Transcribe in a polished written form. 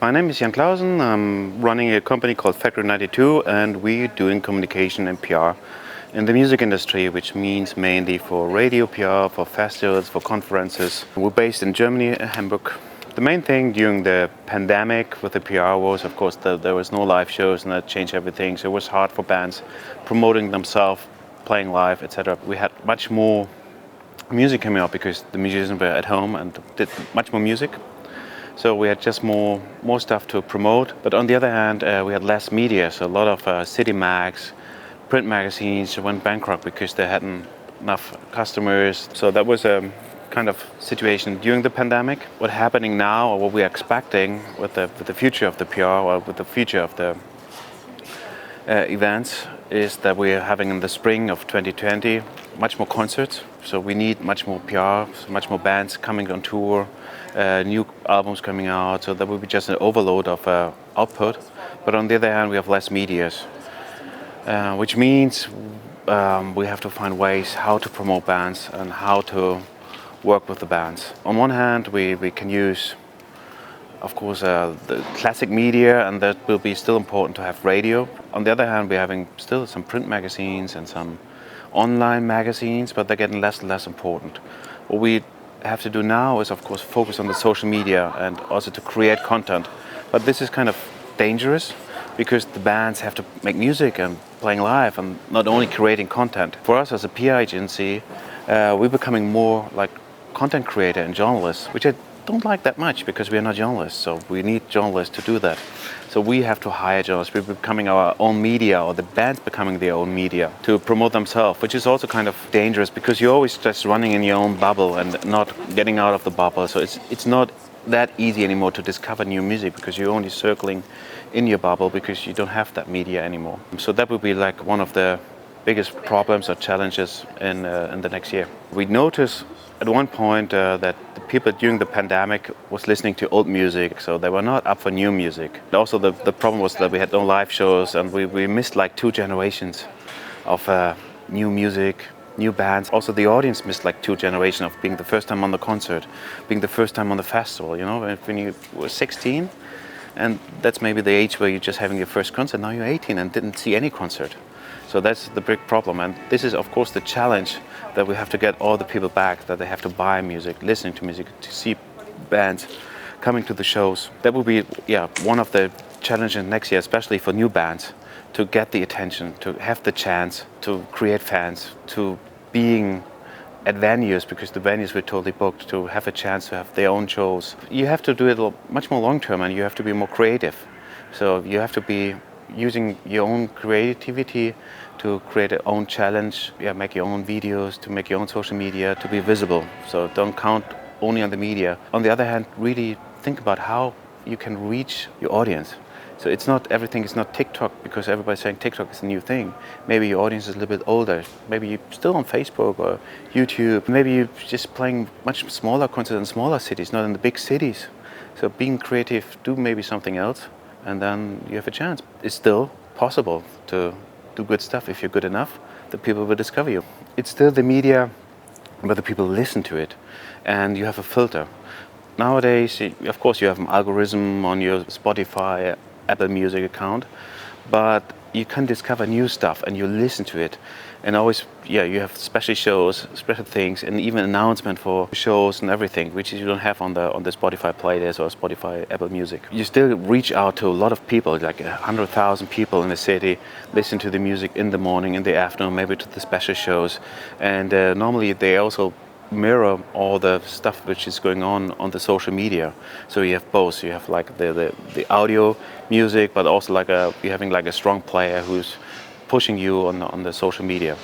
My name is Clausen. I'm running a company called Factory 92, and we're doing communication and PR in the music industry, which means mainly for radio PR, for festivals, for conferences. We're based in Germany, Hamburg. The main thing during the pandemic with the PR was, of course, that there was no live shows, and that changed everything. So it was hard for bands promoting themselves, playing live, etc. We had much more music coming out because the musicians were at home and did much more music. So we had just more stuff to promote. But on the other hand, we had less media. So a lot of city mags, print magazines went bankrupt because they hadn't enough customers. So that was a kind of situation during the pandemic. What's happening now, or what we're expecting with the future of the PR, or with the future of the events, is that we're having in the spring of 2020 much more concerts. So we need much more PR, much more bands coming on tour, new albums coming out. So that will be just an overload of output. But on the other hand, we have less medias, which means we have to find ways how to promote bands and how to work with the bands. On one hand, we can use, of course, the classic media, and that will be still important to have radio. On the other hand, we're having still some print magazines and some online magazines, but they're getting less and less important. What we have to do now is, of course, focus on the social media and also to create content. But this is kind of dangerous because the bands have to make music and playing live and not only creating content. For us as a PR agency, we're becoming more like content creator and journalists, which I don't like that much because we are not journalists, so we need journalists to do that. So we have to hire journalists. We're becoming our own media, or the band's becoming their own media to promote themselves, which is also kind of dangerous because you're always just running in your own bubble and not getting out of the bubble. So it's not that easy anymore to discover new music because you're only circling in your bubble because you don't have that media anymore. So that would be like one of the biggest problems or challenges in the next year. We noticed at one point that the people during the pandemic was listening to old music, so they were not up for new music. Also the problem was that we had no live shows, and we missed like 2 generations of new music, new bands. Also the audience missed like 2 generations of being the first time on the concert, being the first time on the festival, you know, when you were 16, and that's maybe the age where you're just having your first concert. Now you're 18 and didn't see any concert. So that's the big problem, and this is of course the challenge, that we have to get all the people back, that they have to buy music, listening to music, to see bands, coming to the shows. That will be one of the challenges next year, especially for new bands, to get the attention, to have the chance to create fans, to being at venues, because the venues were totally booked, to have a chance to have their own shows. You have to do it much more long term, and you have to be more creative. So you have to be using your own creativity to create your own challenge, make your own videos, to make your own social media, to be visible. So don't count only on the media. On the other hand, really think about how you can reach your audience. So it's not, everything is not TikTok, because everybody's saying TikTok is a new thing. Maybe your audience is a little bit older. Maybe you're still on Facebook or YouTube. Maybe you're just playing much smaller concerts in smaller cities, not in the big cities. So being creative, do maybe something else, and then you have a chance. It's still possible to do good stuff. If you're good enough, the people will discover you. It's still the media, but the people listen to it, and you have a filter. Nowadays, of course, you have an algorithm on your Spotify, Apple Music account, but you can discover new stuff and you listen to it. And always, you have special shows, special things, and even announcement for shows and everything, which you don't have on the Spotify playlist or Spotify, Apple Music. You still reach out to a lot of people, like 100,000 people in the city, listen to the music in the morning, in the afternoon, maybe to the special shows. And normally they also mirror all the stuff which is going on the social media. So you have both. You have like the audio music, but also like you're having like a strong player who's pushing you on the social media.